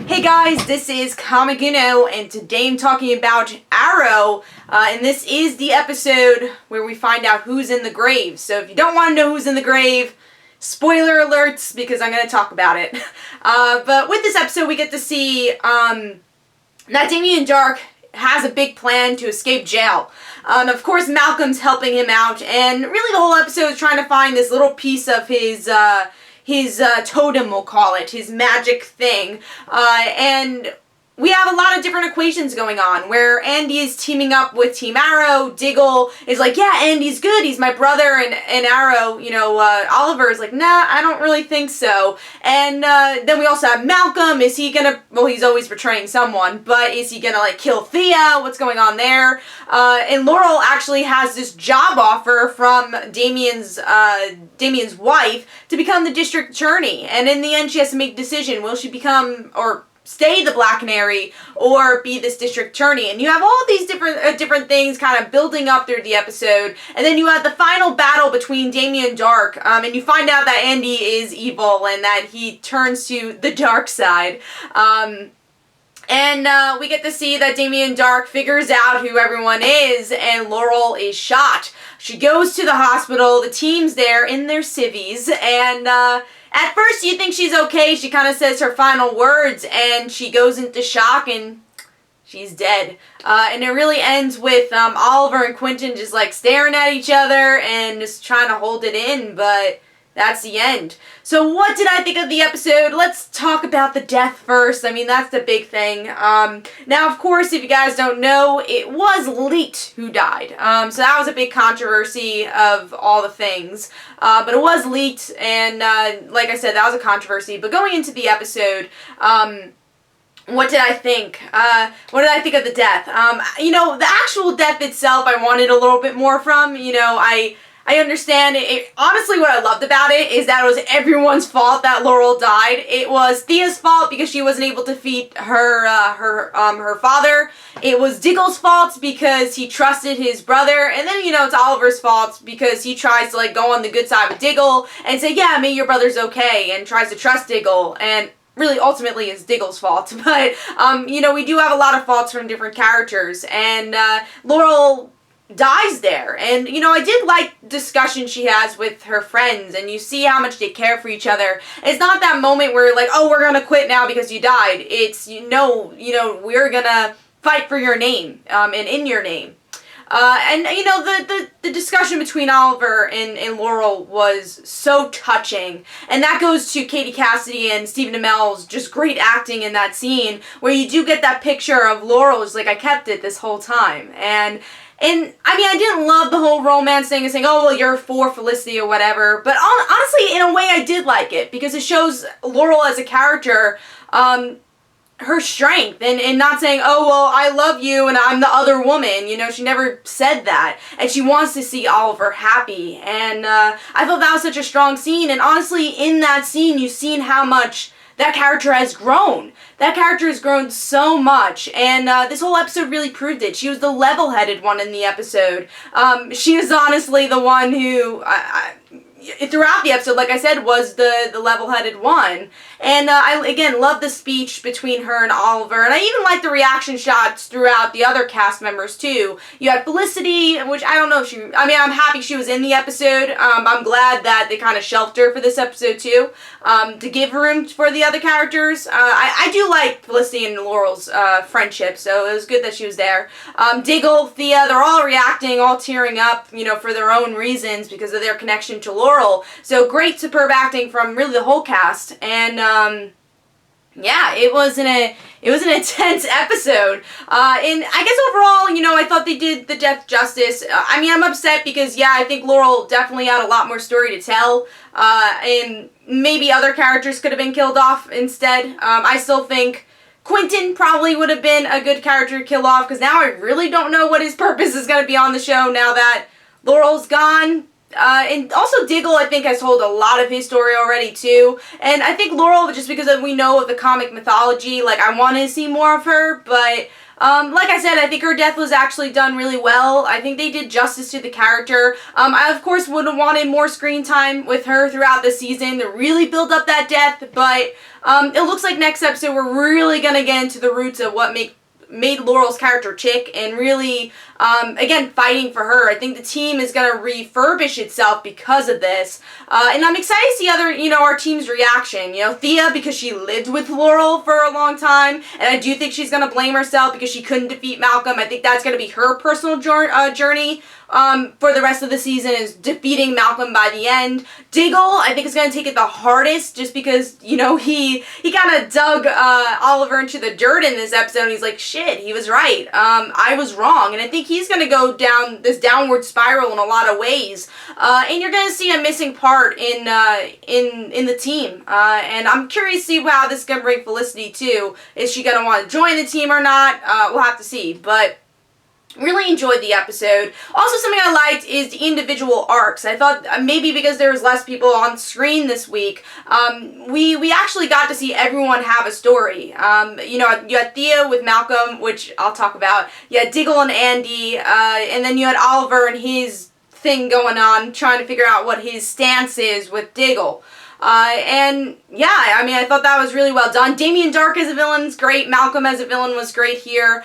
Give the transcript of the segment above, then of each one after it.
Hey guys, this is Comixology, and today I'm talking about Arrow, and this is the episode where we find out who's in the grave. So if you don't want to know who's in the grave, spoiler alerts, because I'm going to talk about it. But with this episode, we get to see that Damien Darhk has a big plan to escape jail. Of course, Malcolm's helping him out, and really the whole episode is trying to find this little piece of his totem, we'll call it, his magic thing, and we have a lot of different equations going on, where Andy is teaming up with Team Arrow. Diggle is like, yeah, Andy's good, he's my brother, and Arrow, Oliver is like, nah, I don't really think so. And then we also have Malcolm. Is he gonna, well, he's always betraying someone, but is he gonna, like, kill Thea? What's going on there? And Laurel actually has this job offer from Damien's wife to become the district attorney, and in the end she has to make a decision. Will she become, or stay the Black Canary, or be this district attorney? And you have all these different things kind of building up through the episode, and then you have the final battle between Damien Darhk, and you find out that Andy is evil and that he turns to the dark side. And we get to see that Damien Darhk figures out who everyone is, and Laurel is shot. She goes to the hospital, the team's there in their civvies, and at first you think she's okay. She kind of says her final words, and she goes into shock, and she's dead. And it really ends with Oliver and Quentin just like staring at each other and just trying to hold it in, but that's the end. So what did I think of the episode? Let's talk about the death first. I mean, that's the big thing. Now, of course, if you guys don't know, it was leaked who died. So that was a big controversy of all the things. But it was leaked, and like I said, that was a controversy. But going into the episode, what did I think? What did I think of the death? The actual death itself, I wanted a little bit more from. I understand it. Honestly, what I loved about it is that it was everyone's fault that Laurel died. It was Thea's fault because she wasn't able to defeat her father. It was Diggle's fault because he trusted his brother, and then it's Oliver's fault because he tries to go on the good side with Diggle and say, yeah, maybe your brother's okay, and tries to trust Diggle, and really ultimately is Diggle's fault. But we do have a lot of faults from different characters, and Laurel dies there. And I did like discussion she has with her friends, and you see how much they care for each other. It's not that moment where like, oh, we're gonna quit now because you died. It's we're gonna fight for your name, and in your name. And the discussion between Oliver and Laurel was so touching, and that goes to Katie Cassidy and Stephen Amell's just great acting in that scene, where you do get that picture of Laurel is like, I kept it this whole time. And I mean, I didn't love the whole romance thing and saying, oh, well, you're for Felicity or whatever. But honestly, in a way, I did like it, because it shows Laurel as a character, her strength, and not saying, oh, well, I love you and I'm the other woman. She never said that. And she wants to see Oliver happy. And I thought that was such a strong scene. And honestly, in that scene, you've seen how much that character has grown. That character has grown so much, and this whole episode really proved it. She was the level-headed one in the episode. She is honestly the one who, throughout the episode, like I said, was the level-headed one. And I, again, love the speech between her and Oliver, and I even like the reaction shots throughout the other cast members, too. You had Felicity, which I don't know if I'm happy she was in the episode. I'm glad that they kind of shelved her for this episode, too, to give room for the other characters. I do like Felicity and Laurel's friendship, so it was good that she was there. Diggle, Thea, they're all reacting, all tearing up, for their own reasons because of their connection to Laurel. So great, superb acting from really the whole cast, and yeah, it was an intense episode. And I guess overall, I thought they did the death justice. I'm upset because, yeah, I think Laurel definitely had a lot more story to tell, and maybe other characters could have been killed off instead. I still think Quentin probably would have been a good character to kill off, because now I really don't know what his purpose is going to be on the show now that Laurel's gone. And also Diggle, I think, has told a lot of his story already, too. And I think Laurel, just because we know of the comic mythology, I wanted to see more of her, but Like I said, I think her death was actually done really well. I think they did justice to the character. I, of course, would have wanted more screen time with her throughout the season to really build up that death, but it looks like next episode we're really going to get into the roots of what made Laurel's character tick, and really, again, fighting for her. I think the team is going to refurbish itself because of this, and I'm excited to see our team's reaction. Thea, because she lived with Laurel for a long time, and I do think she's going to blame herself because she couldn't defeat Malcolm. I think that's going to be her personal journey for the rest of the season, is defeating Malcolm by the end. Diggle, I think, is going to take it the hardest, just because, he kind of dug Oliver into the dirt in this episode, and he's like, shit, he was right. I was wrong. And I think he's going to go down this downward spiral in a lot of ways. And you're going to see a missing part in the team. And I'm curious to see how this is going to bring Felicity, too. Is she going to want to join the team or not? We'll have to see. But really enjoyed the episode. Also, something I liked is the individual arcs. I thought maybe because there was less people on screen this week, we actually got to see everyone have a story. You had Thea with Malcolm, which I'll talk about. You had Diggle and Andy, and then you had Oliver and his thing going on, trying to figure out what his stance is with Diggle. And yeah, I thought that was really well done. Damien Dark as a villain is great. Malcolm as a villain was great here.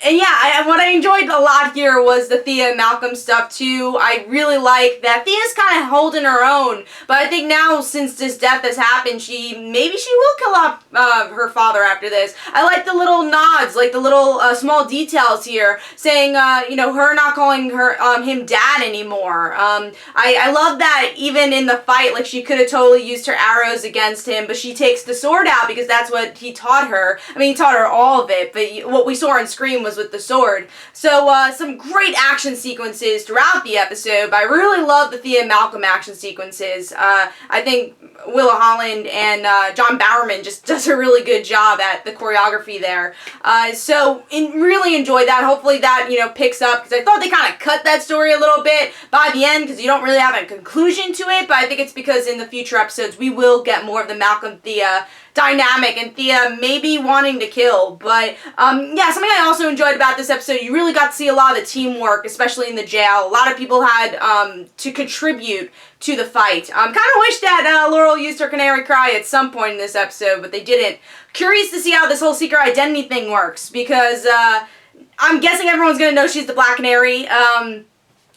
And yeah, what I enjoyed a lot here was the Thea and Malcolm stuff too. I really like that Thea's kind of holding her own, but I think now, since this death has happened, maybe she will kill off her father after this. I like the little nods, like the little small details here, saying her not calling him dad anymore. I love that even in the fight, like, she could have totally used her arrows against him, but she takes the sword out because that's what he taught her. He taught her all of it, but what we saw on screen was with the sword. So some great action sequences throughout the episode, but I really love the Thea and Malcolm action sequences. I think Willa Holland and John Bowerman just does a really good job at the choreography there. So really enjoyed that. Hopefully that picks up, because I thought they kind of cut that story a little bit by the end, because you don't really have a conclusion to it, but I think it's because in the future episodes we will get more of the Malcolm-Thea dynamic, and Thea maybe wanting to kill. But yeah, something I also enjoyed about this episode, you really got to see a lot of the teamwork, especially in the jail. A lot of people had to contribute to the fight. Kind of wish that Laurel used her canary cry at some point in this episode, but they didn't. Curious to see how this whole secret identity thing works, because I'm guessing everyone's going to know she's the Black Canary.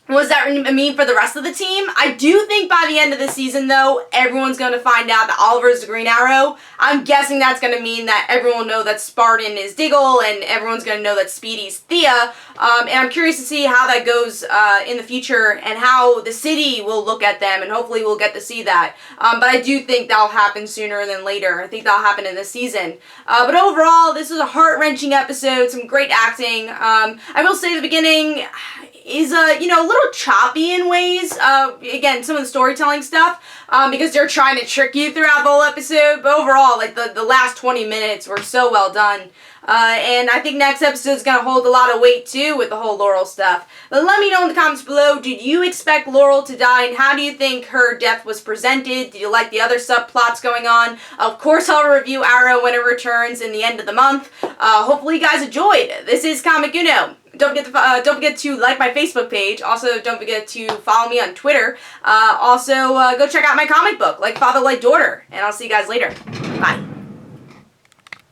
What does that mean for the rest of the team? I do think by the end of the season, though, everyone's going to find out that Oliver's the Green Arrow. I'm guessing that's going to mean that everyone will know that Spartan is Diggle, and everyone's going to know that Speedy's Thea. And I'm curious to see how that goes in the future, and how the city will look at them, and hopefully we'll get to see that. But I do think that'll happen sooner than later. I think that'll happen in this season. But overall, this was a heart-wrenching episode, some great acting. I will say the beginning is a little choppy in ways, again, some of the storytelling stuff, because they're trying to trick you throughout the whole episode, but overall, like, the last 20 minutes were so well done. And I think next episode is going to hold a lot of weight, too, with the whole Laurel stuff. But let me know in the comments below, did you expect Laurel to die, and how do you think her death was presented? Did you like the other subplots going on? Of course, I'll review Arrow when it returns in the end of the month. Hopefully you guys enjoyed. This is Comic Uno. Don't forget to like my Facebook page. Also, don't forget to follow me on Twitter. Also, go check out my comic book, Like Father, Like Daughter. And I'll see you guys later. Bye.